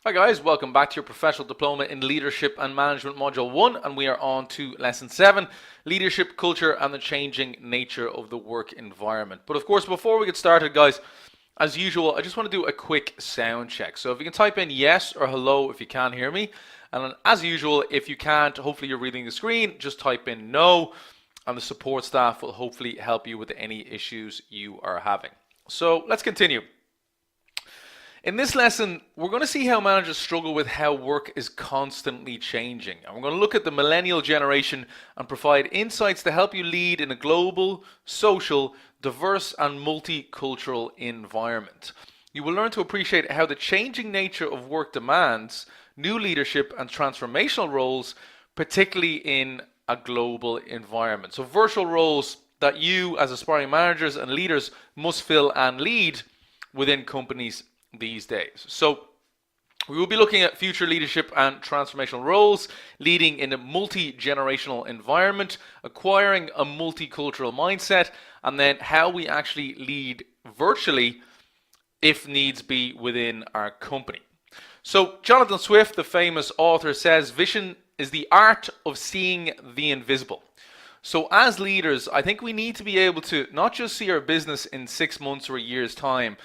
Hi guys, welcome back to your professional diploma in leadership and management module 1, and we are on to lesson 7, leadership, culture and the changing nature of the work environment. But of course, before we get started guys, as usual, I just want to do a quick sound check. So if you can type in yes or hello if you can hear me, and as usual, if you can't, hopefully you're reading the screen, just type in no, and the support staff will hopefully help you with any issues you are having. So let's continue. In this lesson, we're going to see how managers struggle with how work is constantly changing. And we're going to look at the millennial generation and provide insights to help you lead in a global, social, diverse and multicultural environment. You will learn to appreciate how the changing nature of work demands new leadership and transformational roles, particularly in a global environment. So virtual roles that you as aspiring managers and leaders must fill and lead within companies these days. So we will be looking at future leadership and transformational roles, leading in a multi-generational environment, acquiring a multicultural mindset, and then how we actually lead virtually if needs be within our company. So Jonathan Swift, the famous author, says vision is the art of seeing the invisible. So as leaders, I think we need to be able to not just see our business in 6 months or a year's time,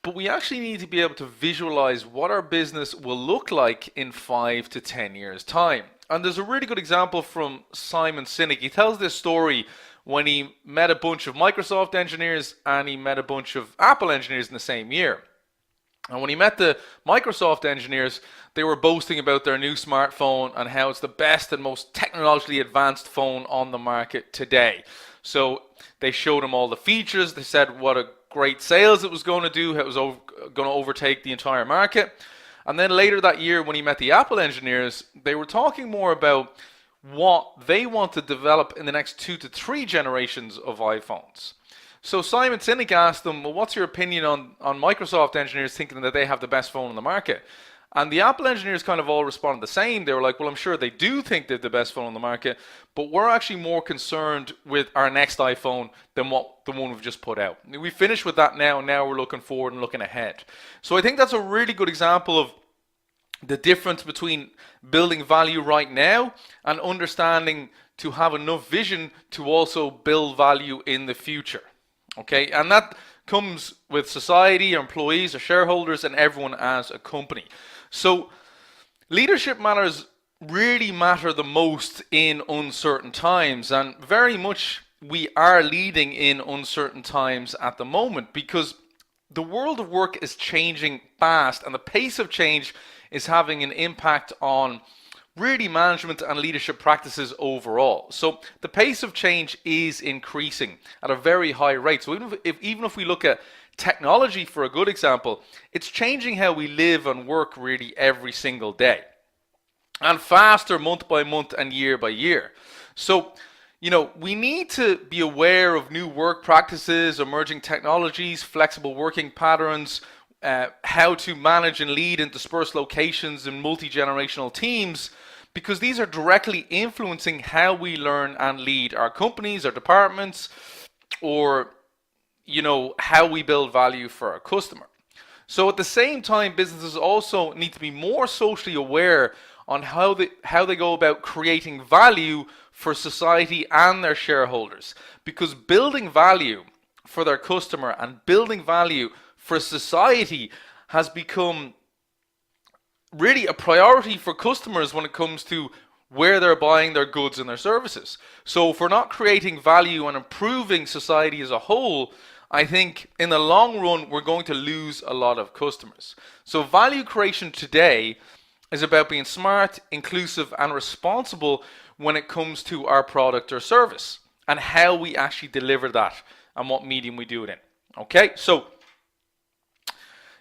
but we actually need to be able to visualize what our business will look like in 5 to 10 years time. And there's a really good example from Simon Sinek. He tells this story when he met a bunch of Microsoft engineers and he met a bunch of Apple engineers in the same year. And when he met the Microsoft engineers, they were boasting about their new smartphone and how it's the best and most technologically advanced phone on the market today. So they showed him all the features. They said what a great sales it was going to do, how it was going to overtake the entire market. And then later that year when he met the Apple engineers, they were talking more about what they want to develop in the next 2 to 3 generations of iPhones. So Simon Sinek asked them, well, what's your opinion on Microsoft engineers thinking that they have the best phone on the market? And the Apple engineers kind of all responded the same. They were like, well, I'm sure they do think they're the best phone on the market, but we're actually more concerned with our next iPhone than what the one we've just put out. We finished with that now, and now we're looking forward and looking ahead. So I think that's a really good example of the difference between building value right now and understanding to have enough vision to also build value in the future. Okay, and that comes with society, employees, or shareholders, and everyone as a company. So leadership matters really matter the most in uncertain times, and very much we are leading in uncertain times at the moment because the world of work is changing fast and the pace of change is having an impact on really management and leadership practices overall. So the pace of change is increasing at a very high rate. So even if we look at technology, for a good example, it's changing how we live and work really every single day, and faster month by month and year by year. So, we need to be aware of new work practices, emerging technologies, flexible working patterns, how to manage and lead in dispersed locations and multi-generational teams, because these are directly influencing how we learn and lead our companies, our departments, or how we build value for our customer. So at the same time, businesses also need to be more socially aware on how they go about creating value for society and their shareholders, because building value for their customer and building value for society has become really a priority for customers when it comes to where they're buying their goods and their services. So if we're not creating value and improving society as a whole, I think in the long run, we're going to lose a lot of customers. So value creation today is about being smart, inclusive, and responsible when it comes to our product or service and how we actually deliver that and what medium we do it in. Okay, so,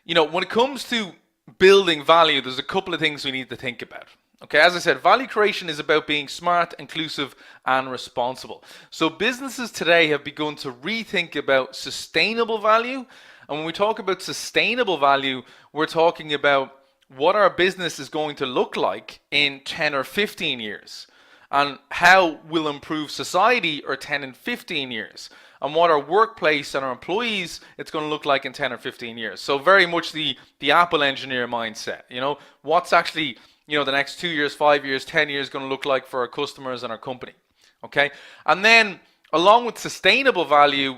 when it comes to building value, there's a couple of things we need to think about. Okay, as I said, value creation is about being smart, inclusive, and responsible. So businesses today have begun to rethink about sustainable value. And when we talk about sustainable value, we're talking about what our business is going to look like in 10 or 15 years. and how we'll improve society or 10 and 15 years, and what our workplace and our employees it's going to look like in 10 or 15 years. So very much the Apple engineer mindset. What's actually the next 2 years, 5 years, 10 years going to look like for our customers and our company. Okay, and then along with sustainable value,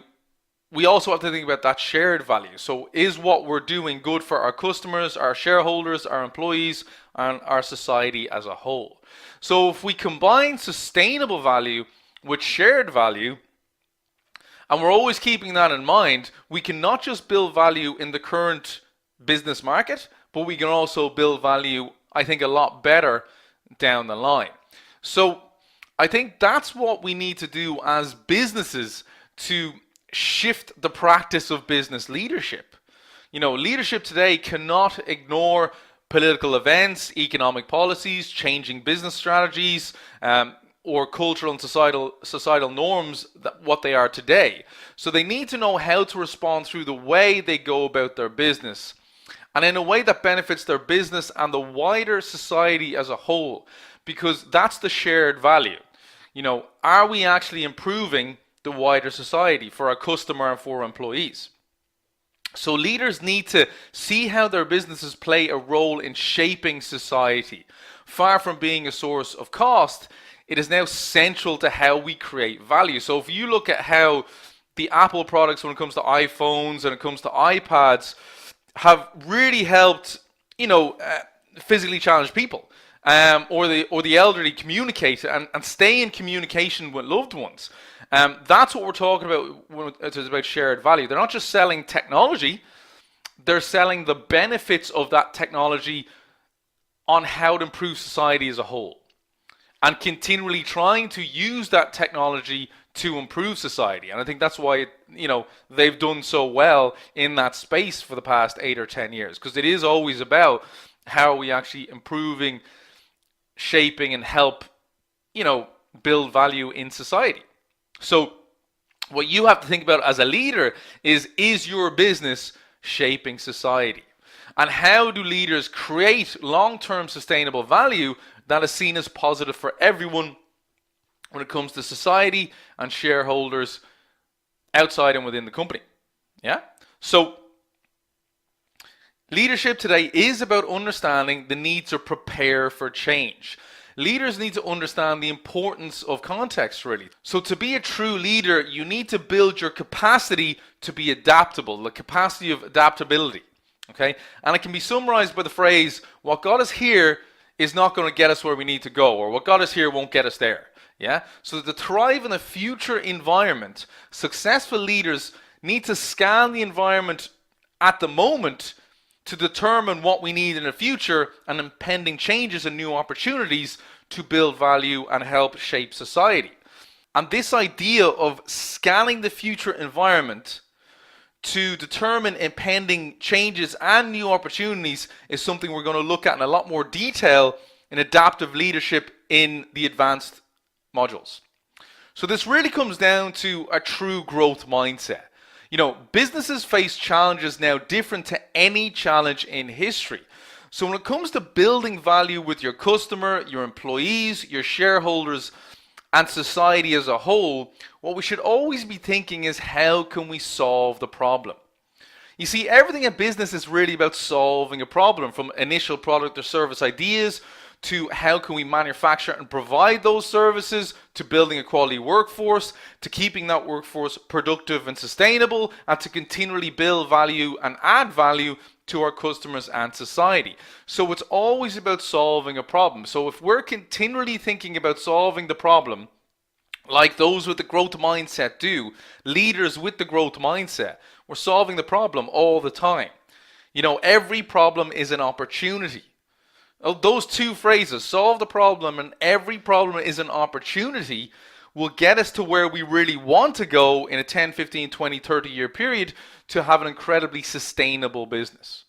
we also have to think about that shared value. So is what we're doing good for our customers, our shareholders, our employees, and our society as a whole? So if we combine sustainable value with shared value, and we're always keeping that in mind, we can not just build value in the current business market, but we can also build value, I think, a lot better down the line. So I think that's what we need to do as businesses to shift the practice of business leadership. Leadership today cannot ignore political events, economic policies, changing business strategies, or cultural and societal norms, what they are today. So they need to know how to respond through the way they go about their business, and in a way that benefits their business and the wider society as a whole, because that's the shared value. Are we actually improving the wider society for our customer and for our employees? So leaders need to see how their businesses play a role in shaping society. Far from being a source of cost, it is now central to how we create value. So if you look at how the Apple products, when it comes to iPhones and it comes to iPads, have really helped, physically challenged people, or the elderly communicate and stay in communication with loved ones. That's what we're talking about when it's about shared value. They're not just selling technology, they're selling the benefits of that technology on how to improve society as a whole, and continually trying to use that technology to improve society. And I think that's why they've done so well in that space for the past 8 or 10 years, because it is always about how are we actually improving, shaping, and help build value in society. So what you have to think about as a leader is your business shaping society? And how do leaders create long-term sustainable value that is seen as positive for everyone when it comes to society and shareholders outside and within the company? Yeah? So leadership today is about understanding the need to prepare for change. Leaders need to understand the importance of context, really. So to be a true leader, you need to build your capacity to be adaptable, the capacity of adaptability. Okay? And it can be summarized by the phrase, what got us here is not going to get us where we need to go, or what got us here won't get us there. Yeah? So to thrive in a future environment, successful leaders need to scan the environment at the moment to determine what we need in the future and impending changes and new opportunities to build value and help shape society. And this idea of scanning the future environment to determine impending changes and new opportunities is something we're going to look at in a lot more detail in adaptive leadership in the advanced modules. So this really comes down to a true growth mindset. Businesses face challenges now different to any challenge in history. So when it comes to building value with your customer, your employees, your shareholders, and society as a whole, what we should always be thinking is, how can we solve the problem? You see, everything in business is really about solving a problem, from initial product or service ideas to how can we manufacture and provide those services, to building a quality workforce, to keeping that workforce productive and sustainable, and to continually build value and add value to our customers and society. So it's always about solving a problem. So if we're continually thinking about solving the problem, like those with the growth mindset do, leaders with the growth mindset, we're solving the problem all the time. Every problem is an opportunity. Those two phrases, solve the problem and every problem is an opportunity, will get us to where we really want to go in a 10, 15, 20, 30 year period to have an incredibly sustainable business.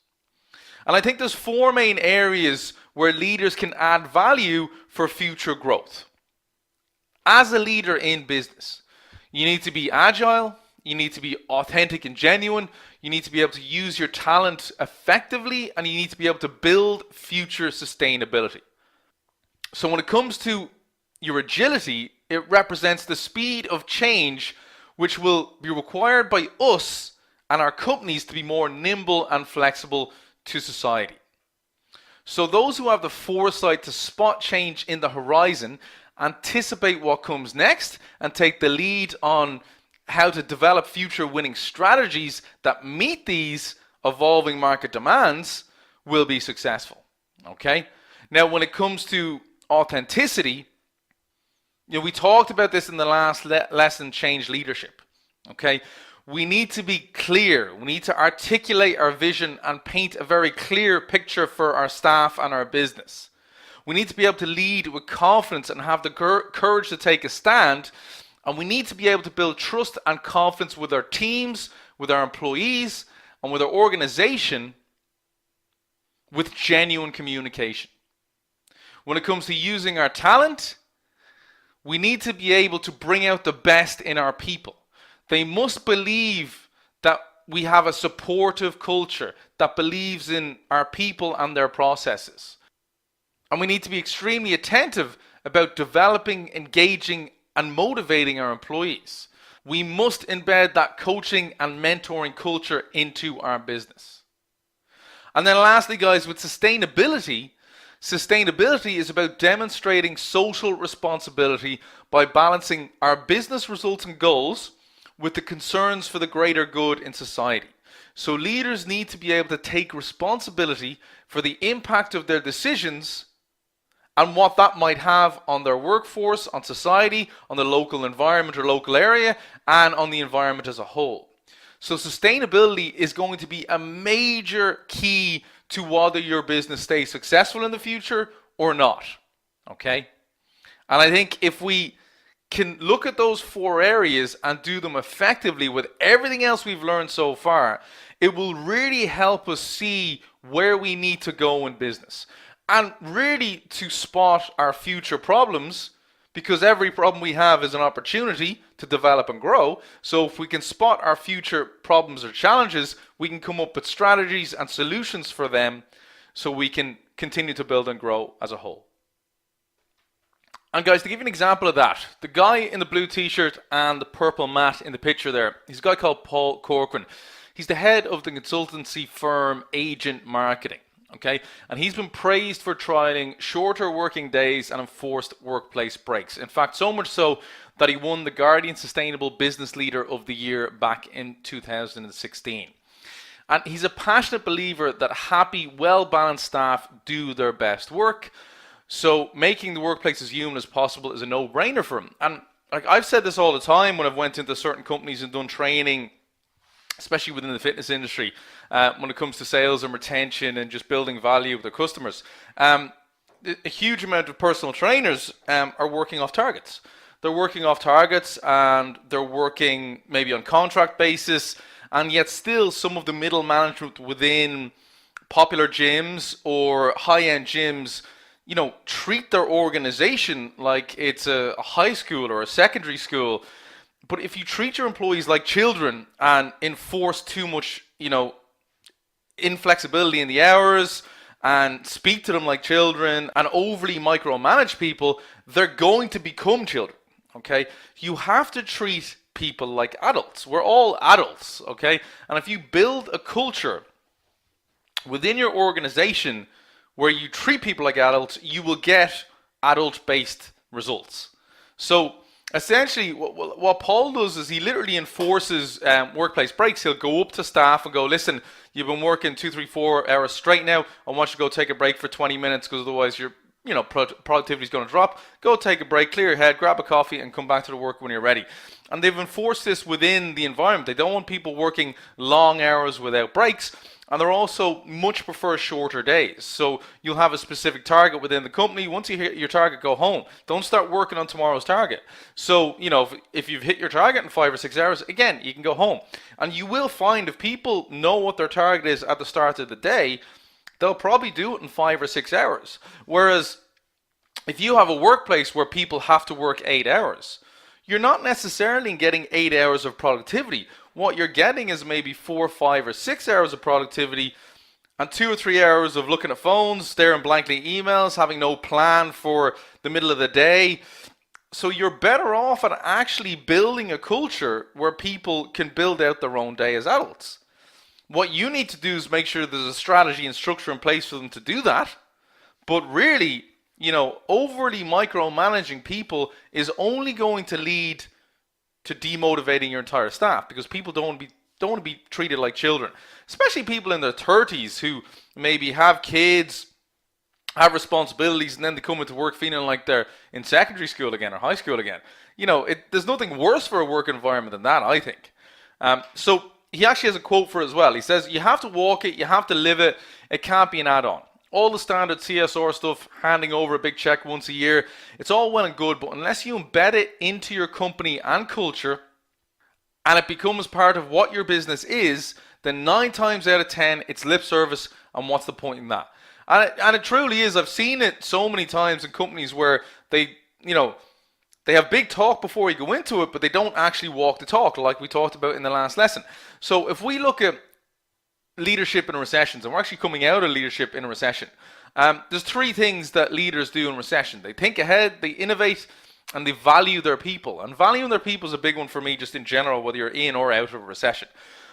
And I think there's 4 main areas where leaders can add value for future growth. As a leader in business, you need to be agile, you need to be authentic and genuine, you need to be able to use your talent effectively, and you need to be able to build future sustainability. So when it comes to your agility, it represents the speed of change which will be required by us and our companies to be more nimble and flexible to society. So those who have the foresight to spot change in the horizon, anticipate what comes next, and take the lead on how to develop future winning strategies that meet these evolving market demands will be successful. Okay? Now, when it comes to authenticity, we talked about this in the last lesson, change leadership. Okay? We need to be clear. We need to articulate our vision and paint a very clear picture for our staff and our business. We need to be able to lead with confidence and have the courage to take a stand. And we need to be able to build trust and confidence with our teams, with our employees, and with our organization with genuine communication. When it comes to using our talent, we need to be able to bring out the best in our people. They must believe that we have a supportive culture that believes in our people and their processes. And we need to be extremely attentive about developing, engaging, and motivating our employees. We must embed that coaching and mentoring culture into our business. And then lastly, guys, with sustainability is about demonstrating social responsibility by balancing our business results and goals with the concerns for the greater good in society. So leaders need to be able to take responsibility for the impact of their decisions and what that might have on their workforce, on society, on the local environment or local area, and on the environment as a whole. So sustainability is going to be a major key to whether your business stays successful in the future or not. Okay? And I think if we can look at those 4 areas and do them effectively with everything else we've learned so far, it will really help us see where we need to go in business and really to spot our future problems, because every problem we have is an opportunity to develop and grow. So if we can spot our future problems or challenges, we can come up with strategies and solutions for them so we can continue to build and grow as a whole. And guys, to give you an example of that, the guy in the blue t-shirt and the purple mat in the picture there, he's a guy called Paul Corcoran. He's the head of the consultancy firm Agent Marketing. Okay, and he's been praised for trialing shorter working days and enforced workplace breaks. In fact, so much so that he won the Guardian Sustainable Business Leader of the Year back in 2016. And he's a passionate believer that happy, well-balanced staff do their best work. So making the workplace as human as possible is a no-brainer for him. And like I've said this all the time when I've went into certain companies and done training, especially within the fitness industry, when it comes to sales and retention and just building value with their customers. A huge amount of personal trainers are working off targets. They're working off targets and they're working maybe on contract basis, and yet still some of the middle management within popular gyms or high-end gyms, treat their organization like it's a high school or a secondary school. But if you treat your employees like children and enforce too much, inflexibility in the hours and speak to them like children and overly micromanage people, they're going to become children, okay? You have to treat people like adults. We're all adults, okay? And if you build a culture within your organization where you treat people like adults, you will get adult-based results. So essentially, what Paul does is he literally enforces workplace breaks. He'll go up to staff and go, listen, you've been working 2, 3, 4 hours straight now. I want you to go take a break for 20 minutes because otherwise your productivity is going to drop. Go take a break, clear your head, grab a coffee, and come back to the work when you're ready. And they've enforced this within the environment. They don't want people working long hours without breaks. And they're also much prefer shorter days. So you'll have a specific target within the company. Once you hit your target, go home. Don't start working on tomorrow's target. So, if you've hit your target in 5 or 6 hours, again, you can go home. And you will find if people know what their target is at the start of the day, they'll probably do it in 5 or 6 hours. Whereas if you have a workplace where people have to work 8 hours, you're not necessarily getting 8 hours of productivity. What you're getting is maybe 4, 5, or 6 hours of productivity, and 2 or 3 hours of looking at phones, staring blankly at emails, having no plan for the middle of the day. So you're better off at actually building a culture where people can build out their own day as adults. What you need to do is make sure there's a strategy and structure in place for them to do that. But really, overly micromanaging people is only going to lead to demotivating your entire staff, because people don't want to be treated like children, especially people in their 30s who maybe have kids, have responsibilities, and then they come into work feeling like they're in secondary school again or high school again. There's nothing worse for a work environment than that, I think. So he actually has a quote for it as well. He says, you have to walk it, you have to live it, it can't be an add-on. All the standard CSR stuff, handing over a big check once a year, it's all well and good, but unless you embed it into your company and culture, and it becomes part of what your business is, then 9 times out of 10, it's lip service, and what's the point in that? And it truly is. I've seen it so many times in companies where they have big talk before you go into it, but they don't actually walk the talk, like we talked about in the last lesson. So if we look at leadership in recessions, and we're actually coming out of leadership in a recession, there's 3 things that leaders do in recession. They think ahead, they innovate, and they value their people. And valuing their people is a big one for me just in general, whether you're in or out of a recession.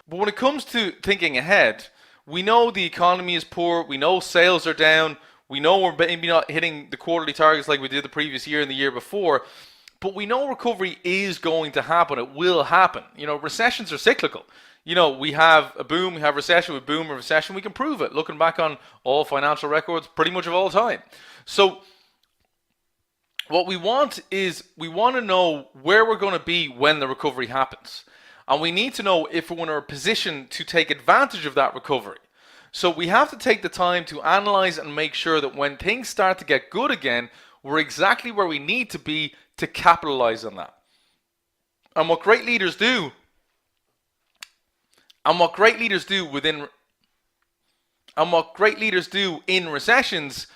But when it comes to thinking ahead, we know the economy is poor, we know sales are down, we know we're maybe not hitting the quarterly targets like we did the previous year and the year before, but we know recovery is going to happen. It will happen. Recessions are cyclical. We have a boom, we have recession, we boom, a recession. We can prove it looking back on all financial records pretty much of all time. So what we want is, we want to know where we're going to be when the recovery happens. And we need to know if we're in a position to take advantage of that recovery. So we have to take the time to analyze and make sure that when things start to get good again, we're exactly where we need to be to capitalize on that. And what great leaders do, in recessions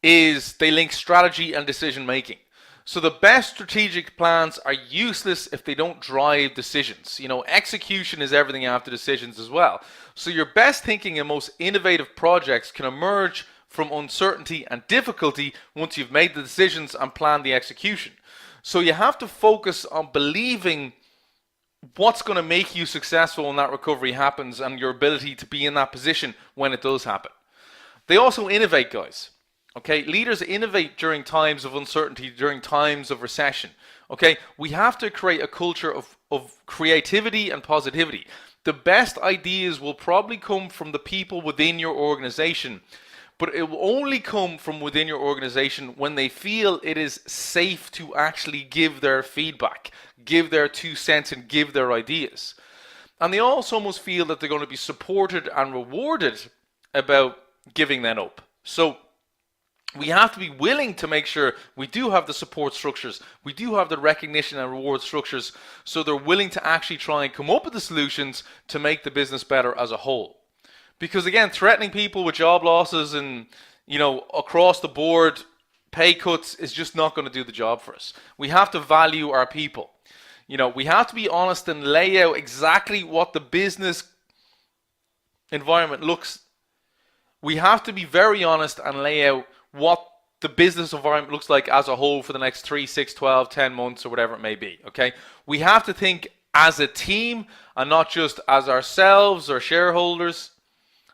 is they link strategy and decision making. So the best strategic plans are useless if they don't drive decisions. Execution is everything after decisions as well. So your best thinking and most innovative projects can emerge from uncertainty and difficulty once you've made the decisions and planned the execution. So you have to focus on believing what's going to make you successful when that recovery happens, and your ability to be in that position when it does happen. They also innovate, guys. Okay, leaders innovate during times of uncertainty, during times of recession. Okay, we have to create a culture of creativity and positivity. The best ideas will probably come from the people within your organization, but it will only come from within your organization when they feel it is safe to actually give their feedback, give their 2 cents, and give their ideas. And they also must feel that they're going to be supported and rewarded about giving that up. So we have to be willing to make sure we do have the support structures, we do have the recognition and reward structures, so they're willing to actually try and come up with the solutions to make the business better as a whole. Because again, threatening people with job losses and across the board pay cuts is just not going to do the job for us. We have to value our people. We have to be honest and lay out exactly what the business environment looks. We have to be very honest and lay out what the business environment looks like as a whole for the next 3, 6, 12, 10 months or whatever it may be. Okay, we have to think as a team and not just as ourselves or shareholders.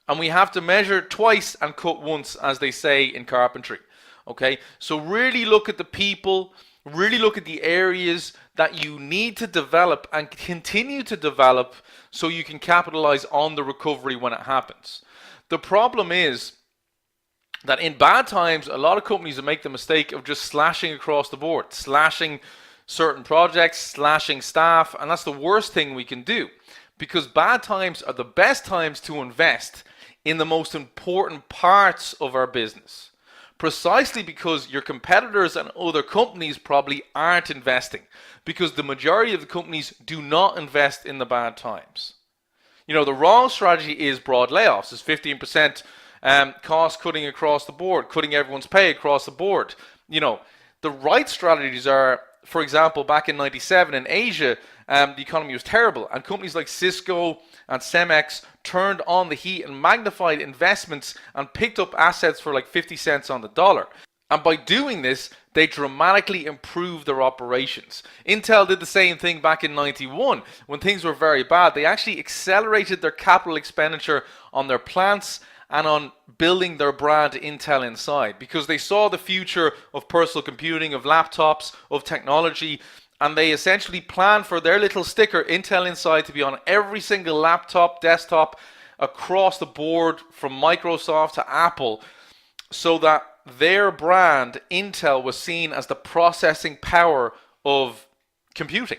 And we have to measure twice and cut once, as they say in carpentry. Okay, so really look at the people, really look at the areas that you need to develop and continue to develop so you can capitalize on the recovery when it happens. The problem is that in bad times, a lot of companies will make the mistake of just slashing across the board, slashing certain projects, slashing staff, and that's the worst thing we can do, because bad times are the best times to invest in the most important parts of our business, precisely because your competitors and other companies probably aren't investing, because the majority of the companies do not invest in the bad times. The wrong strategy is broad layoffs, is 15% cost cutting across the board, cutting everyone's pay across the board. The right strategies are for example, back in 97 in Asia, the economy was terrible, and companies like Cisco and Cemex turned on the heat and magnified investments and picked up assets for like 50 cents on the dollar. And by doing this, they dramatically improved their operations. Intel did the same thing back in 91 when things were very bad. They actually accelerated their capital expenditure on their plants and on building their brand Intel Inside, because they saw the future of personal computing, of laptops, of technology, and they essentially planned for their little sticker Intel Inside to be on every single laptop, desktop, across the board from Microsoft to Apple, so that their brand Intel was seen as the processing power of computing.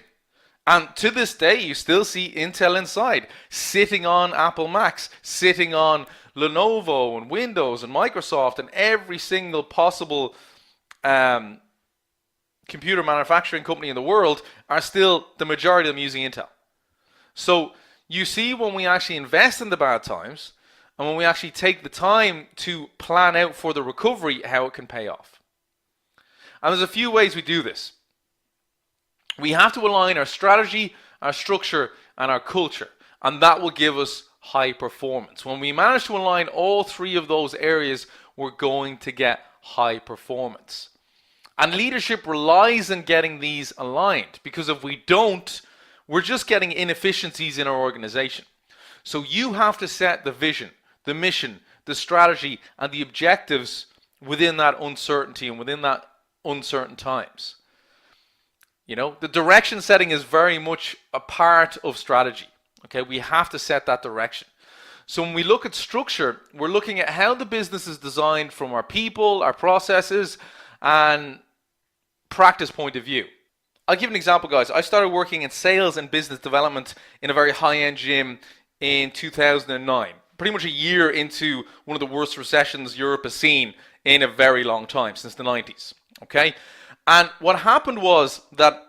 And to this day, you still see Intel Inside sitting on Apple Macs, sitting on Lenovo and Windows and Microsoft and every single possible computer manufacturing company in the world are still the majority of them using Intel. So you see, when we actually invest in the bad times and when we actually take the time to plan out for the recovery, how it can pay off. And there's a few ways we do this. We have to align our strategy, our structure, and our culture, and that will give us high performance. When we manage to align all three of those areas, we're going to get high performance. And leadership relies on getting these aligned, because if we don't, we're just getting inefficiencies in our organization. So you have to set the vision, the mission, the strategy, and the objectives within that uncertainty and within that uncertain times. You know, the direction setting is very much a part of strategy. Okay, we have to set that direction. So when we look at structure, we're looking at how the business is designed from our people, our processes, and practice point of view. I'll give an example, guys. I started working in sales and business development in a very high-end gym in 2009. Pretty much a year into one of the worst recessions Europe has seen in a very long time, since the 90s. Okay? And what happened was that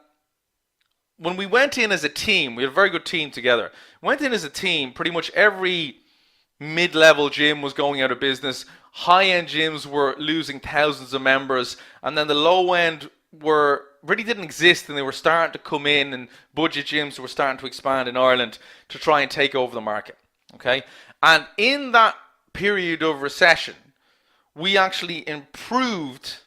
when we went in as a team, we had a very good team together. Went in as a team, pretty much every mid-level gym was going out of business. High-end gyms were losing thousands of members, and then the low-end really didn't exist, and they were starting to come in, and budget gyms were starting to expand in Ireland to try and take over the market. Okay, and in that period of recession, we actually improved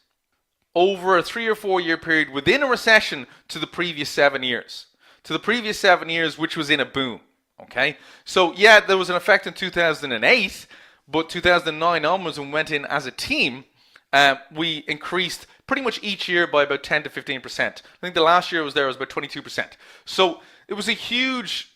over a 3 or 4 year period within a recession to the previous 7 years. To the previous 7 years, which was in a boom. Okay? So yeah, there was an effect in 2008, but 2009 onwards, when we went in as a team, we increased pretty much each year by about 10 to 15%. I think the last year was about 22%. So it was a huge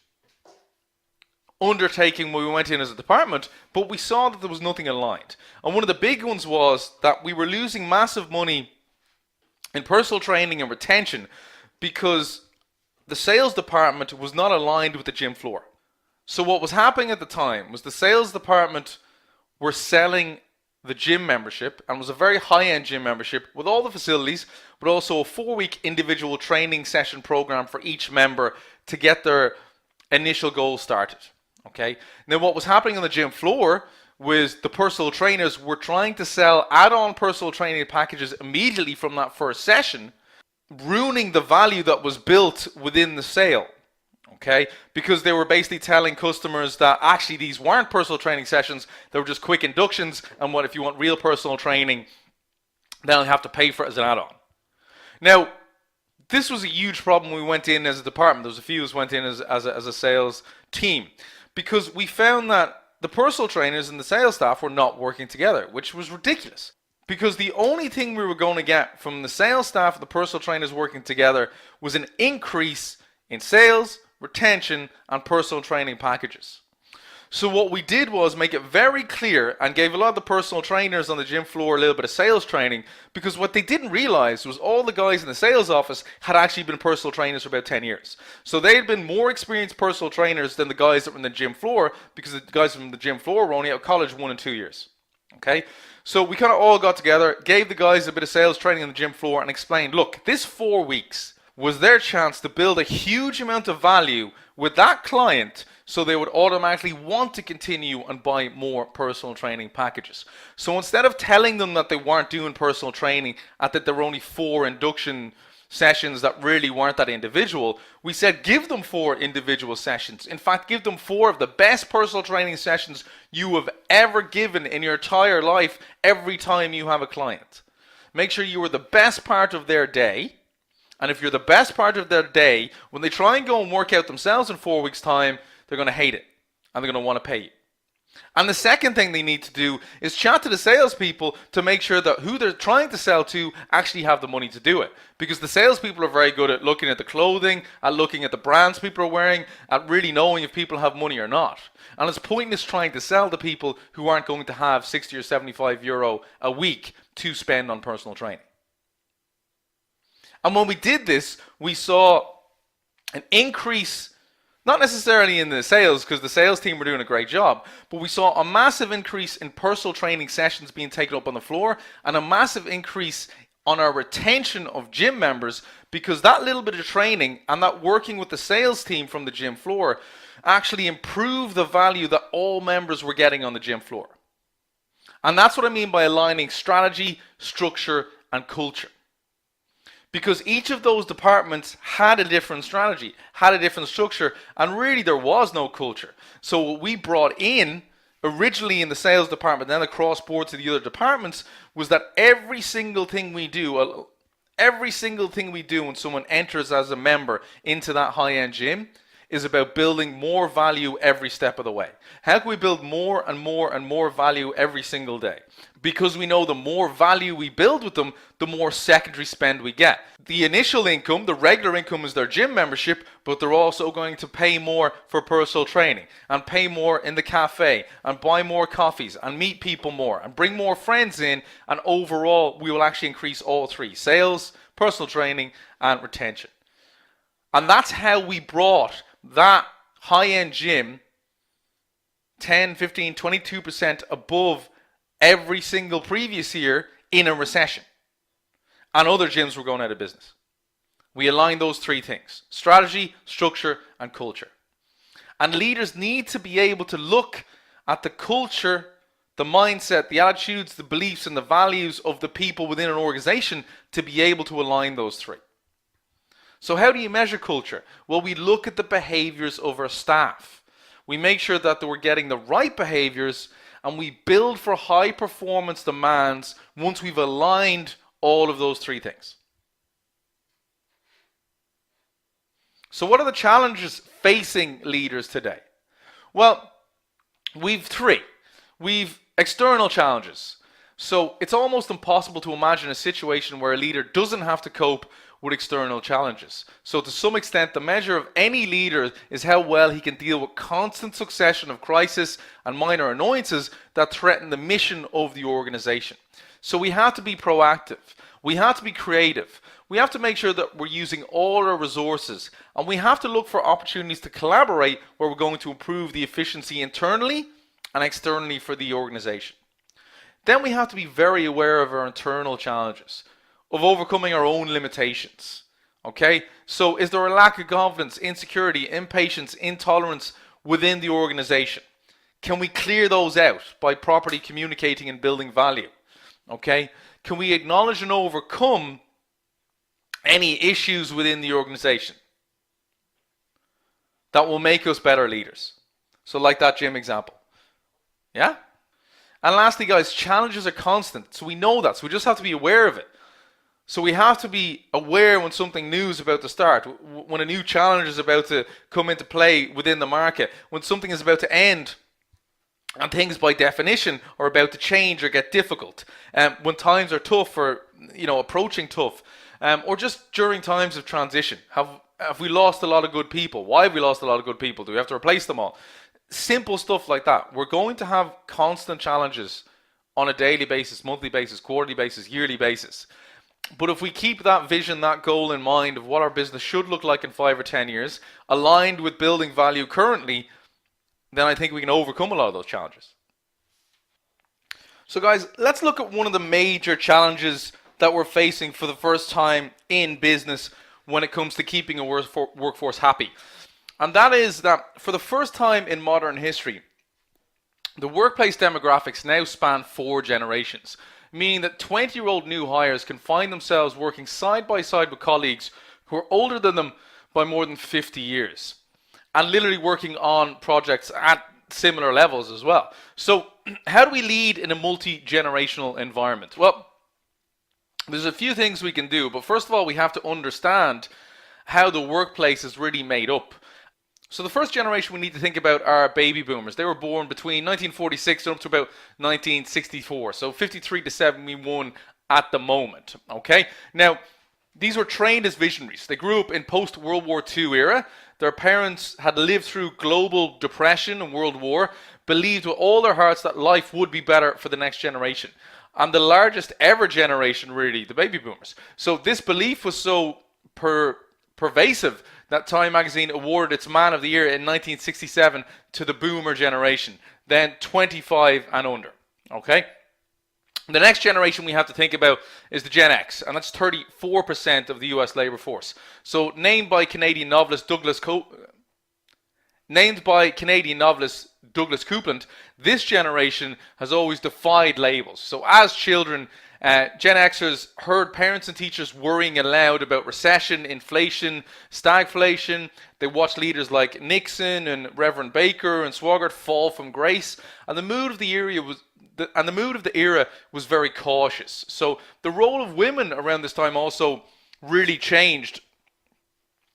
undertaking when we went in as a department, but we saw that there was nothing aligned. And one of the big ones was that we were losing massive money in personal training and retention because the sales department was not aligned with the gym floor. So what was happening at the time was the sales department were selling the gym membership, and was a very high-end gym membership with all the facilities, but also a 4-week individual training session program for each member to get their initial goals started. Okay. Now what was happening on the gym floor was the personal trainers were trying to sell add-on personal training packages immediately from that first session, ruining the value that was built within the sale. Okay, because they were basically telling customers that actually these weren't personal training sessions, they were just quick inductions, and what if you want real personal training, then you'll have to pay for it as an add-on. Now, this was a huge problem when we went in as a department. There was a few of us went in as a sales team, because we found that the personal trainers and the sales staff were not working together, which was ridiculous. Because the only thing we were going to get from the sales staff and the personal trainers working together was an increase in sales, retention, and personal training packages. So what we did was make it very clear and gave a lot of the personal trainers on the gym floor a little bit of sales training, because what they didn't realize was all the guys in the sales office had actually been personal trainers for about 10 years. So they had been more experienced personal trainers than the guys that were in the gym floor, because the guys from the gym floor were only out of college 1 and 2 years. Okay, so we kind of all got together, gave the guys a bit of sales training on the gym floor, and explained, look, this 4 weeks was their chance to build a huge amount of value with that client, so they would automatically want to continue and buy more personal training packages. So instead of telling them that they weren't doing personal training and that there were only 4 induction sessions that really weren't that individual, we said give them 4 individual sessions. In fact, give them 4 of the best personal training sessions you have ever given in your entire life every time you have a client. Make sure you are the best part of their day. And if you're the best part of their day, when they try and go and work out themselves in 4 weeks' time, they're going to hate it and they're going to want to pay you. And the second thing they need to do is chat to the salespeople to make sure that who they're trying to sell to actually have the money to do it. Because the salespeople are very good at looking at the clothing, at looking at the brands people are wearing, at really knowing if people have money or not. And it's pointless trying to sell to people who aren't going to have 60 or 75 euro a week to spend on personal training. And when we did this, we saw an increase, not necessarily in the sales, because the sales team were doing a great job, but we saw a massive increase in personal training sessions being taken up on the floor and a massive increase on our retention of gym members, because that little bit of training and that working with the sales team from the gym floor actually improved the value that all members were getting on the gym floor. And that's what I mean by aligning strategy, structure, and culture. Because each of those departments had a different strategy, had a different structure, and really there was no culture. So what we brought in originally in the sales department, then across board to the other departments, was that every single thing we do when someone enters as a member into that high-end gym is about building more value every step of the way. How can we build more and more and more value every single day? Because we know the more value we build with them, the more secondary spend we get. The initial income, the regular income, is their gym membership, but they're also going to pay more for personal training and pay more in the cafe and buy more coffees and meet people more and bring more friends in, and overall we will actually increase all 3: sales, personal training, and retention. And that's how we brought that high-end gym 10, 15, 22% above every single previous year in a recession. And other gyms were going out of business. We aligned those 3 things: strategy, structure, and culture. And leaders need to be able to look at the culture, the mindset, the attitudes, the beliefs, and the values of the people within an organization to be able to align those 3. So how do you measure culture? Well, we look at the behaviors of our staff. We make sure that we're getting the right behaviors, and we build for high performance demands once we've aligned all of those 3 things. So what are the challenges facing leaders today? Well, we've 3. We've external challenges. So it's almost impossible to imagine a situation where a leader doesn't have to cope with external challenges. So to some extent, the measure of any leader is how well he can deal with constant succession of crisis and minor annoyances that threaten the mission of the organization. So we have to be proactive. We have to be creative. We have to make sure that we're using all our resources, and we have to look for opportunities to collaborate where we're going to improve the efficiency internally and externally for the organization. Then we have to be very aware of our internal challenges, of overcoming our own limitations. Okay? So is there a lack of confidence, insecurity, impatience, intolerance within the organization? Can we clear those out by properly communicating and building value? Okay? Can we acknowledge and overcome any issues within the organization that will make us better leaders? So like that gym example. Yeah? And lastly, guys, challenges are constant. So we know that. So we just have to be aware of it. So we have to be aware when something new is about to start, when a new challenge is about to come into play within the market, when something is about to end and things by definition are about to change or get difficult, when times are tough or approaching tough, or just during times of transition. Have we lost a lot of good people? Why have we lost a lot of good people? Do we have to replace them all? Simple stuff like that. We're going to have constant challenges on a daily basis, monthly basis, quarterly basis, yearly basis. But if we keep that vision, that goal in mind of what our business should look like in 5 or 10 years, aligned with building value currently, then I think we can overcome a lot of those challenges. So guys, let's look at one of the major challenges that we're facing for the first time in business when it comes to keeping a workforce happy. And that is that for the first time in modern history, the workplace demographics now span 4 generations. meaning that 20-year-old new hires can find themselves working side by side with colleagues who are older than them by more than 50 years and literally working on projects at similar levels as well. So how do we lead in a multi-generational environment? Well, there's a few things we can do, but first of all, we have to understand how the workplace is really made up. So the first generation we need to think about are baby boomers. They were born between 1946 and up to about 1964. So 53 to 71 at the moment. Okay. Now, these were trained as visionaries. They grew up in post-World War II era. Their parents had lived through global depression and World War, believed with all their hearts that life would be better for the next generation. And the largest ever generation, really, the baby boomers. So this belief was so pervasive that Time magazine awarded its Man of the Year in 1967 to the boomer generation, then 25 and under. Okay? The next generation we have to think about is the Gen X, and that's 34% of the US labor force. So named by Canadian novelist Douglas Coupland, this generation has always defied labels. So as children, Gen Xers heard parents and teachers worrying aloud about recession, inflation, stagflation. They watched leaders like Nixon and Reverend Baker and Swigert fall from grace, and the mood of the era was very cautious. So the role of women around this time also really changed.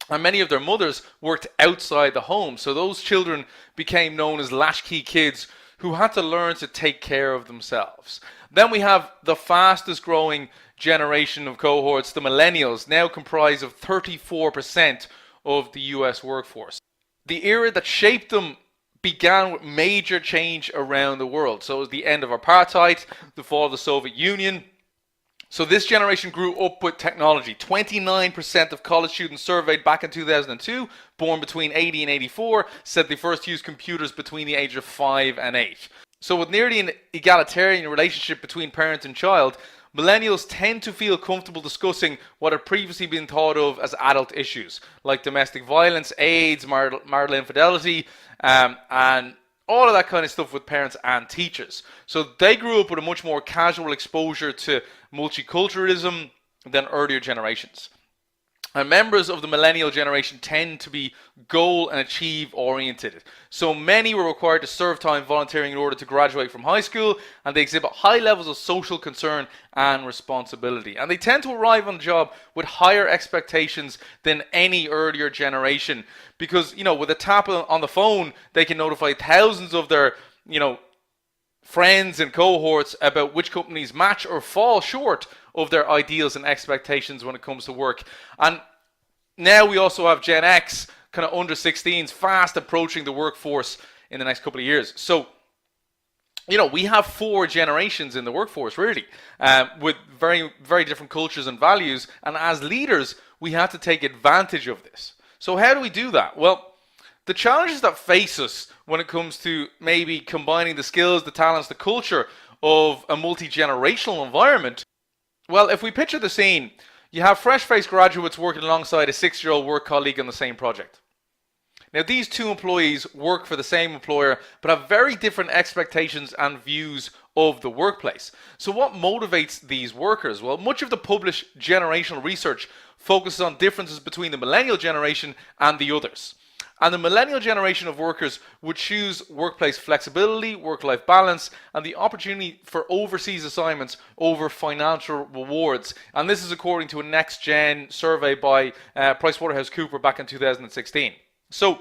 And many of their mothers worked outside the home. So those children became known as latchkey kids who had to learn to take care of themselves. Then we have the fastest growing generation of cohorts, the millennials, now comprise of 34% of the US workforce. The era that shaped them began with major change around the world. So it was the end of apartheid, the fall of the Soviet Union. So this generation grew up with technology. 29% of college students surveyed back in 2002, born between 80 and 84, said they first used computers between the age of 5 and 8. So with nearly an egalitarian relationship between parent and child, millennials tend to feel comfortable discussing what had previously been thought of as adult issues, like domestic violence, AIDS, marital infidelity, and all of that kind of stuff with parents and teachers. So they grew up with a much more casual exposure to multiculturalism than earlier generations. And members of the millennial generation tend to be goal and achieve oriented. So many were required to serve time volunteering in order to graduate from high school, and they exhibit high levels of social concern and responsibility. And they tend to arrive on the job with higher expectations than any earlier generation because, with a tap on the phone, they can notify thousands of their, friends and cohorts about which companies match or fall short of their ideals and expectations when it comes to work. And now we also have Gen X, kind of under 16s, fast approaching the workforce in the next couple of years. So, we have 4 generations in the workforce, really, with very, very different cultures and values. And as leaders, we have to take advantage of this. So how do we do that? Well, the challenges that face us when it comes to maybe combining the skills, the talents, the culture of a multi-generational environment. Well, if we picture the scene, you have fresh-faced graduates working alongside a 6-year-old work colleague on the same project. Now, these 2 employees work for the same employer, but have very different expectations and views of the workplace. So what motivates these workers? Well, much of the published generational research focuses on differences between the millennial generation and the others. And the millennial generation of workers would choose workplace flexibility, work-life balance, and the opportunity for overseas assignments over financial rewards. And this is according to a Next Gen survey by PricewaterhouseCoopers back in 2016. So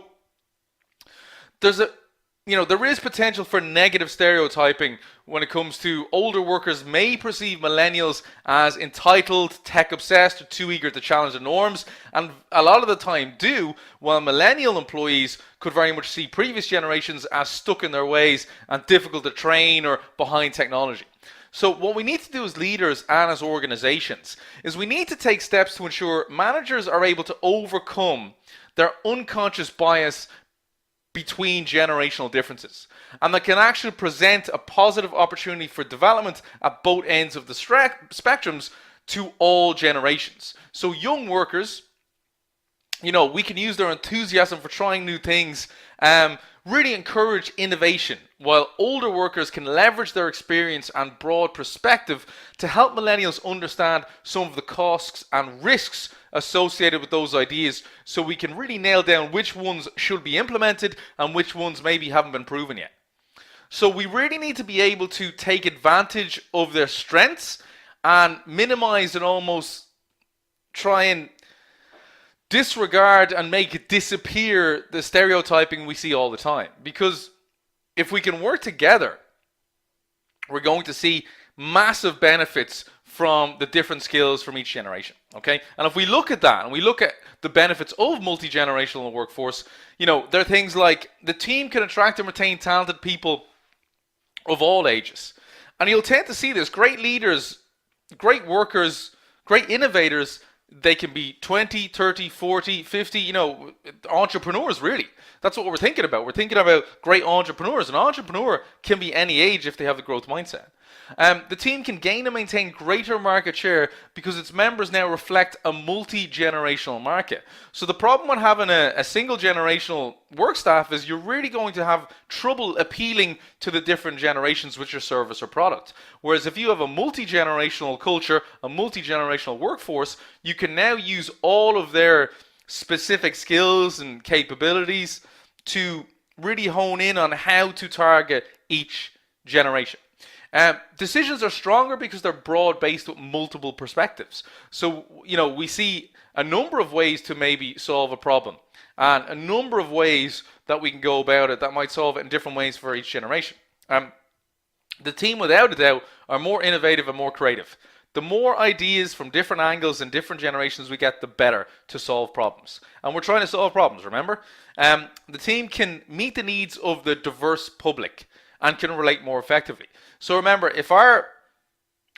there is potential for negative stereotyping when it comes to older workers may perceive millennials as entitled, tech-obsessed, or too eager to challenge the norms, and a lot of the time do, while millennial employees could very much see previous generations as stuck in their ways and difficult to train or behind technology. So what we need to do as leaders and as organizations is we need to take steps to ensure managers are able to overcome their unconscious bias between generational differences, and that can actually present a positive opportunity for development at both ends of the spectrums to all generations. So young workers, we can use their enthusiasm for trying new things really encourage innovation, while older workers can leverage their experience and broad perspective to help millennials understand some of the costs and risks associated with those ideas, so we can really nail down which ones should be implemented and which ones maybe haven't been proven yet. So we really need to be able to take advantage of their strengths and minimize and almost try and disregard and make it disappear the stereotyping we see all the time. Because if we can work together, we're going to see massive benefits from the different skills from each generation. Okay, and if we look at that and we look at the benefits of multi-generational workforce, there are things like the team can attract and retain talented people of all ages. And you'll tend to see this: great leaders, great workers, great innovators. They can be 20, 30, 40, 50, entrepreneurs, really. That's what we're thinking about. We're thinking about great entrepreneurs. An entrepreneur can be any age if they have the growth mindset. The team can gain and maintain greater market share because its members now reflect a multi-generational market. So the problem with having a single generational work staff is you're really going to have trouble appealing to the different generations with your service or product. Whereas if you have a multi-generational culture, a multi-generational workforce, you can now use all of their specific skills and capabilities to really hone in on how to target each generation. Decisions are stronger because they're broad-based with multiple perspectives. So, we see a number of ways to maybe solve a problem, and a number of ways that we can go about it that might solve it in different ways for each generation. The team, without a doubt, are more innovative and more creative. The more ideas from different angles and different generations we get, the better to solve problems. And we're trying to solve problems, remember? The team can meet the needs of the diverse public and can relate more effectively. So remember, if our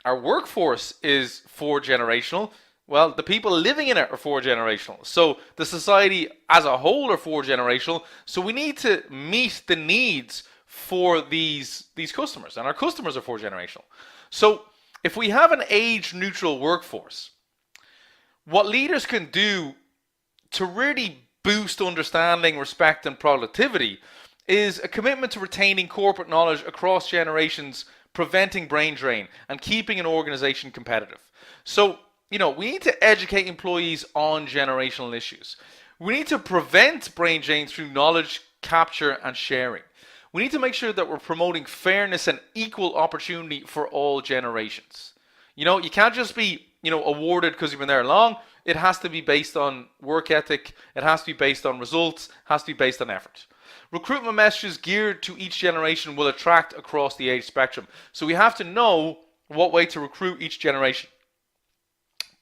workforce is 4-generational, well, the people living in it are 4-generational. So the society as a whole are 4-generational. So we need to meet the needs for these customers, and our customers are 4-generational. So if we have an age-neutral workforce, what leaders can do to really boost understanding, respect, and productivity is a commitment to retaining corporate knowledge across generations, preventing brain drain, and keeping an organization competitive. So, we need to educate employees on generational issues. We need to prevent brain drain through knowledge capture and sharing. We need to make sure that we're promoting fairness and equal opportunity for all generations. You can't just be, awarded because you've been there long. It has to be based on work ethic. It has to be based on results. It has to be based on effort. Recruitment messages geared to each generation will attract across the age spectrum. So we have to know what way to recruit each generation.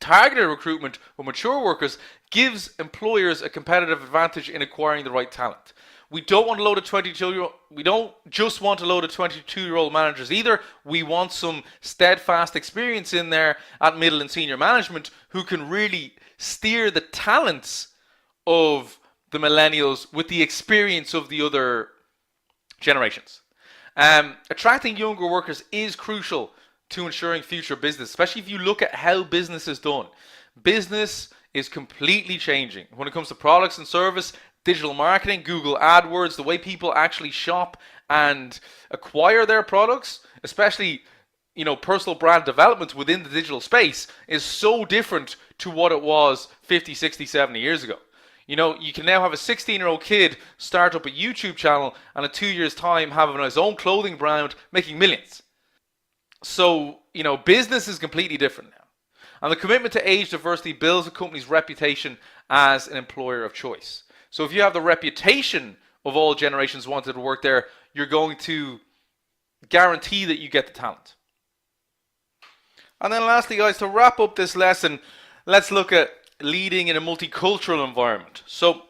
Targeted recruitment with mature workers gives employers a competitive advantage in acquiring the right talent. We don't want a load of 22-year-old. We don't just want a load of 22-year-old managers either. We want some steadfast experience in there at middle and senior management who can really steer the talents of the millennials with the experience of the other generations. Attracting younger workers is crucial to ensuring future business, especially if you look at how business is done. Business is completely changing when it comes to products and service, digital marketing, Google AdWords, the way people actually shop and acquire their products, especially personal brand development within the digital space, is so different to what it was 50, 60, 70 years ago. You can now have a 16-year-old kid start up a YouTube channel and in 2 years' time having his own clothing brand making millions. So, business is completely different now. And the commitment to age diversity builds a company's reputation as an employer of choice. So if you have the reputation of all generations wanted to work there, you're going to guarantee that you get the talent. And then lastly, guys, to wrap up this lesson, let's look at leading in a multicultural environment. So,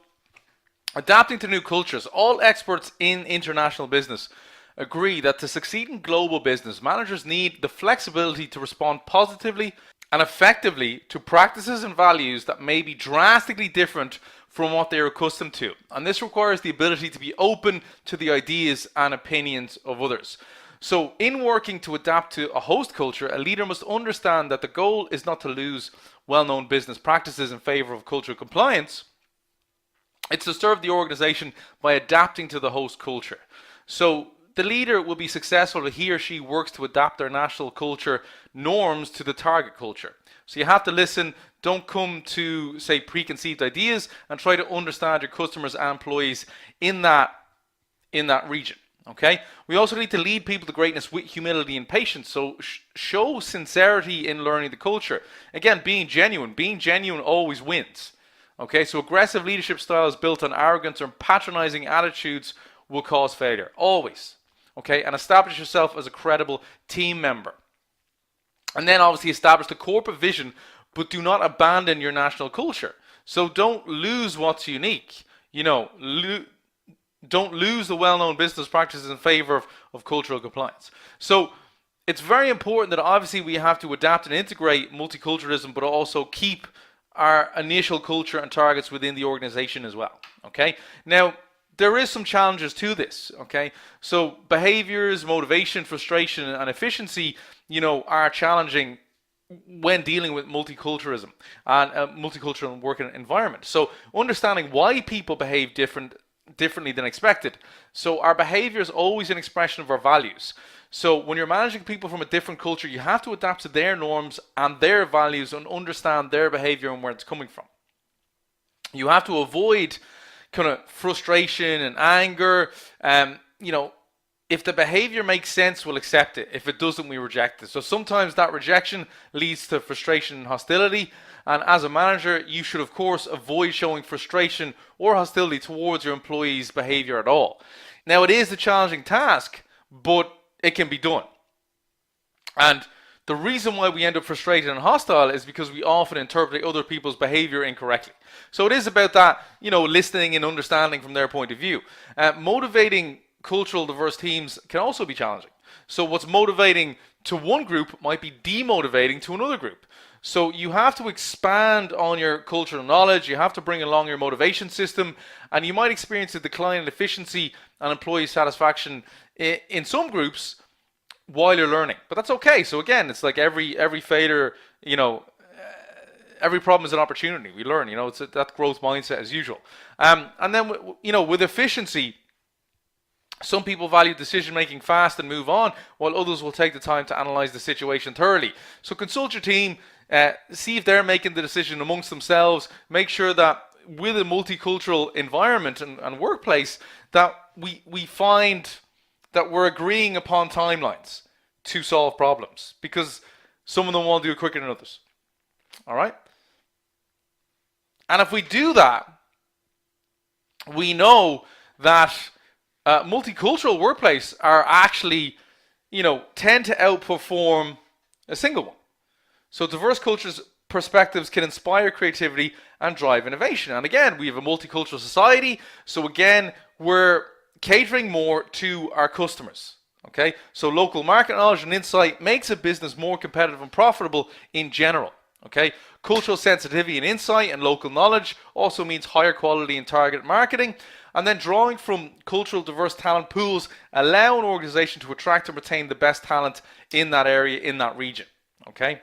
adapting to new cultures. All experts in international business agree that to succeed in global business, managers need the flexibility to respond positively and effectively to practices and values that may be drastically different from what they're accustomed to. And this requires the ability to be open to the ideas and opinions of others. So in working to adapt to a host culture, a leader must understand that the goal is not to lose well-known business practices in favor of cultural compliance, It's to serve the organization by adapting to the host culture. So the leader will be successful if he or she works to adapt their national culture norms to the target culture. So you have to listen, don't come to, say, preconceived ideas, and try to understand your customers and employees in that region. Okay. We also need to lead people to greatness with humility and patience. So show sincerity in learning the culture. Again, being genuine. Being genuine always wins. Okay. So aggressive leadership styles built on arrogance or patronizing attitudes will cause failure. Always. Okay. And establish yourself as a credible team member. And then obviously establish the corporate vision, but do not abandon your national culture. So don't lose what's unique. Don't lose the well-known business practices in favor of cultural compliance. So it's very important that obviously we have to adapt and integrate multiculturalism, but also keep our initial culture and targets within the organization as well. Okay. Now, there is some challenges to this. Okay. So behaviors, motivation, frustration, and efficiency, are challenging when dealing with multiculturalism and a multicultural working environment. So understanding why people behave differently than expected. So our behavior is always an expression of our values. So when you're managing people from a different culture, you have to adapt to their norms and their values and understand their behavior and where it's coming from. You have to avoid kind of frustration and anger. If the behavior makes sense, we'll accept it. If it doesn't, we reject it. So sometimes that rejection leads to frustration and hostility. And as a manager, you should, of course, avoid showing frustration or hostility towards your employees' behavior at all. Now, it is a challenging task, but it can be done. And the reason why we end up frustrated and hostile is because we often interpret other people's behavior incorrectly. So it is about that, listening and understanding from their point of view. Motivating cultural diverse teams can also be challenging. So what's motivating to one group might be demotivating to another group. So you have to expand on your cultural knowledge, you have to bring along your motivation system, and you might experience a decline in efficiency and employee satisfaction in some groups while you're learning. But that's okay. So again, it's like every failure, every problem is an opportunity. We learn, it's that growth mindset as usual. And then, with efficiency, some people value decision making fast and move on, while others will take the time to analyze the situation thoroughly. So consult your team, see if they're making the decision amongst themselves. Make sure that with a multicultural environment and workplace, that we find that we're agreeing upon timelines to solve problems, because some of them want to do it quicker than others. All right? And if we do that, we know that multicultural workplace are actually, tend to outperform a single one. So diverse cultures perspectives can inspire creativity and drive innovation. And again, we have a multicultural society. So again, we're catering more to our customers. Okay. So local market knowledge and insight makes a business more competitive and profitable in general. Okay. Cultural sensitivity and insight and local knowledge also means higher quality and target marketing. And then drawing from cultural diverse talent pools allow an organization to attract and retain the best talent in that area, in that region. Okay.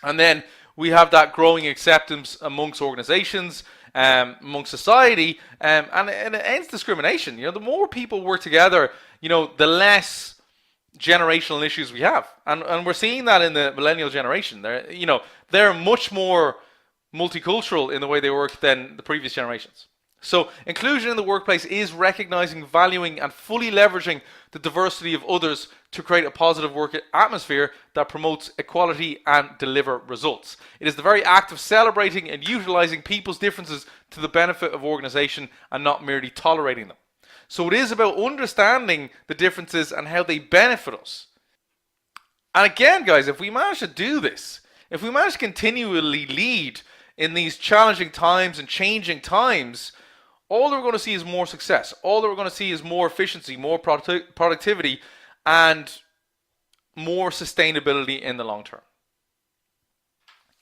And then we have that growing acceptance amongst organizations, amongst society, and it ends discrimination. The more people work together, the less generational issues we have. And we're seeing that in the millennial generation. They're much more multicultural in the way they work than the previous generations. So inclusion in the workplace is recognizing, valuing, and fully leveraging the diversity of others to create a positive work atmosphere that promotes equality and deliver results. It is the very act of celebrating and utilizing people's differences to the benefit of organization and not merely tolerating them. So it is about understanding the differences and how they benefit us. And again, guys, if we manage to do this, if we manage to continually lead in these challenging times and changing times, all that we're going to see is more success. All that we're going to see is more efficiency, more productivity, and more sustainability in the long term.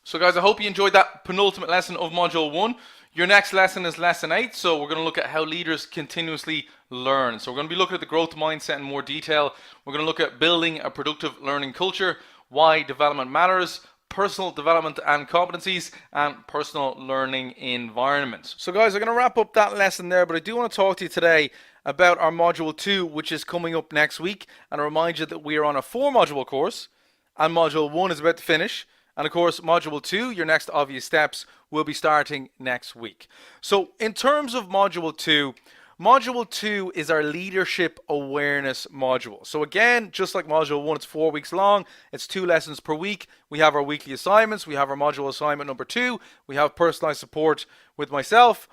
So guys, I hope you enjoyed that penultimate lesson of Module 1. Your next lesson is Lesson 8. So we're going to look at how leaders continuously learn. So we're going to be looking at the growth mindset in more detail. We're going to look at building a productive learning culture, why development matters, personal development and competencies, and personal learning environments. So guys, I'm going to wrap up that lesson there, but I do want to talk to you today about our Module 2, which is coming up next week, and I remind you that we are on a 4-module course, and Module 1 is about to finish, and of course Module 2, your next obvious steps, will be starting next week. So in terms of Module 2, Module 2 is our leadership awareness module. So again, just like Module 1, it's 4 weeks long. It's 2 lessons per week. We have our weekly assignments. We have our module assignment number 2. We have personalized support with myself.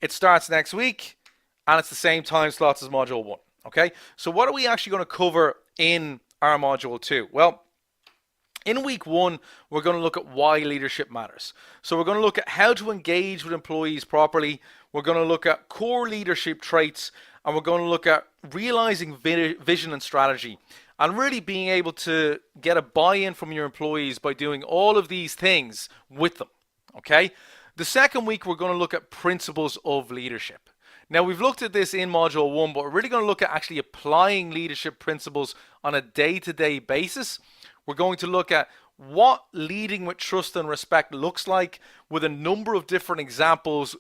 It starts next week, and it's the same time slots as Module 1. Okay, so what are we actually going to cover in our Module 2? Well, in week 1, we're going to look at why leadership matters. So we're going to look at how to engage with employees properly. We're going to look at core leadership traits, and we're going to look at realizing vision and strategy, and really being able to get a buy-in from your employees by doing all of these things with them. Okay? The second week, we're going to look at principles of leadership. Now, we've looked at this in Module 1, but we're really going to look at actually applying leadership principles on a day-to-day basis. We're going to look at what leading with trust and respect looks like with a number of different examples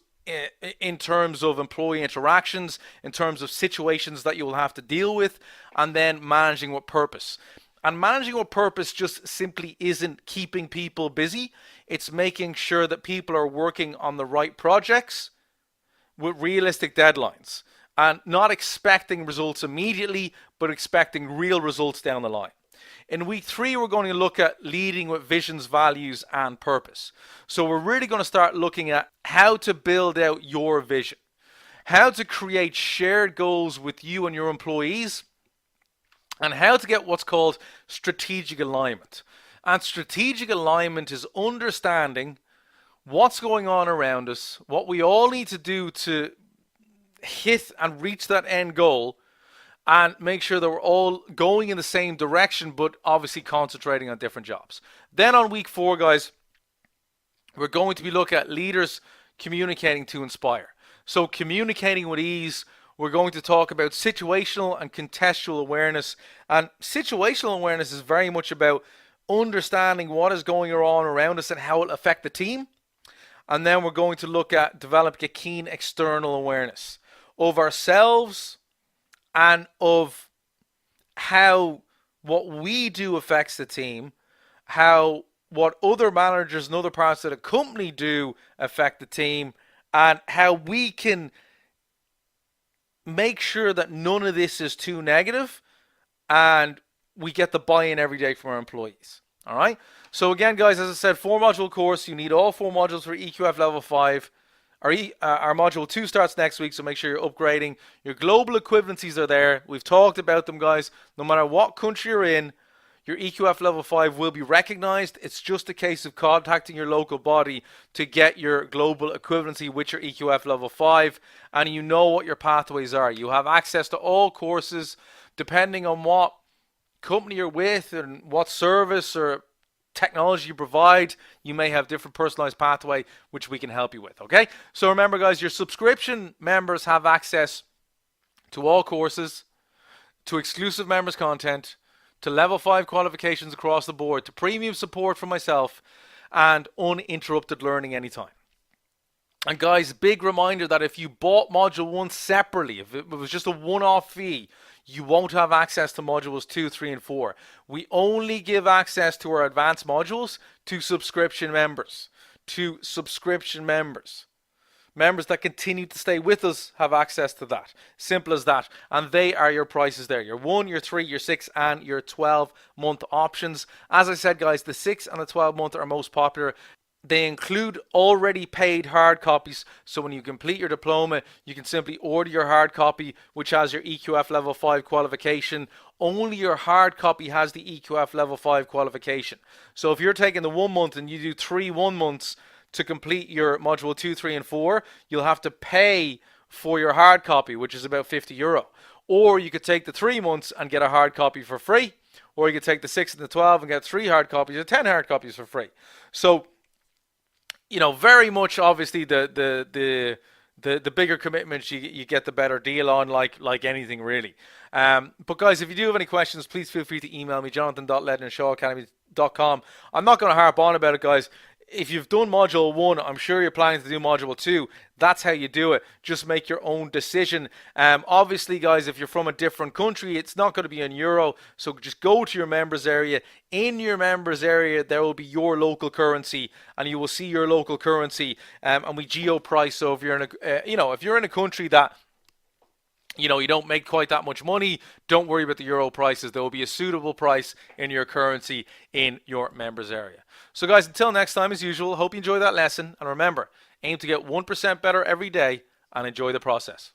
in terms of employee interactions, in terms of situations that you will have to deal with, and then managing with purpose. And managing with purpose just simply isn't keeping people busy. It's making sure that people are working on the right projects with realistic deadlines and not expecting results immediately, but expecting real results down the line. In week 3, we're going to look at leading with visions, values, and purpose. So we're really going to start looking at how to build out your vision, how to create shared goals with you and your employees, and how to get what's called strategic alignment. And strategic alignment is understanding what's going on around us, what we all need to do to hit and reach that end goal, and make sure that we're all going in the same direction, but obviously concentrating on different jobs. Then on week 4, guys, we're going to be looking at leaders communicating to inspire. So communicating with ease, we're going to talk about situational and contextual awareness. And situational awareness is very much about understanding what is going on around us and how it will affect the team. And then we're going to look at developing a keen external awareness of ourselves, and of how what we do affects the team, how what other managers and other parts of the company do affect the team, and how we can make sure that none of this is too negative and we get the buy-in every day from our employees. All right? So again, guys, as I said, 4-module course. You need all 4 modules for EQF level 5. Our Module 2 starts next week, so make sure you're upgrading. Your global equivalencies are there. We've talked about them, guys. No matter what country you're in, your EQF level 5 will be recognized. It's just a case of contacting your local body to get your global equivalency with your EQF level 5, and you know what your pathways are. You have access to all courses, depending on what company you're with and what service or technology you provide. You may have different personalized pathway which we can help you with. Okay, so remember, guys, your subscription members have access to all courses, to exclusive members content, to level 5 qualifications across the board, to premium support from myself, and uninterrupted learning anytime. And guys, big reminder that if you bought module 1 separately, if it was just a one-off fee, you won't have access to modules 2, 3, and 4. We only give access to our advanced modules to subscription members. Members that continue to stay with us have access to that. Simple as that. And they are your prices there. Your 1, your 3, your 6, and your 12-month options. As I said, guys, the 6 and the 12-month are most popular. They include already paid hard copies, so when you complete your diploma, you can simply order your hard copy, which has your EQF level 5 qualification. Only your hard copy has the EQF level 5 qualification. So if you're taking the 1 month and you do 3 1 months to complete your module 2, 3, and 4, you'll have to pay for your hard copy, which is about €50. Or you could take the 3 months and get a hard copy for free, or you could take the 6 and the 12 and get 3 hard copies or 10 hard copies for free. So, you know, very much obviously the the bigger commitments you get the better deal on, like anything really. But guys, if you do have any questions, please feel free to email me, jonathan.ledden@shawacademy.com. I'm not going to harp on about it, guys. If you've done module 1, I'm sure you're planning to do module 2. That's how you do it. Just make your own decision. Obviously, guys, if you're from a different country, it's not going to be in euro. So just go to your members area. In your members area, there will be your local currency, and you will see your local currency. And we geo price. So if you're in if you're in a country that you don't make quite that much money, don't worry about the euro prices. There will be a suitable price in your currency in your members area. So guys, until next time, as usual, hope you enjoy that lesson. And remember, aim to get 1% better every day and enjoy the process.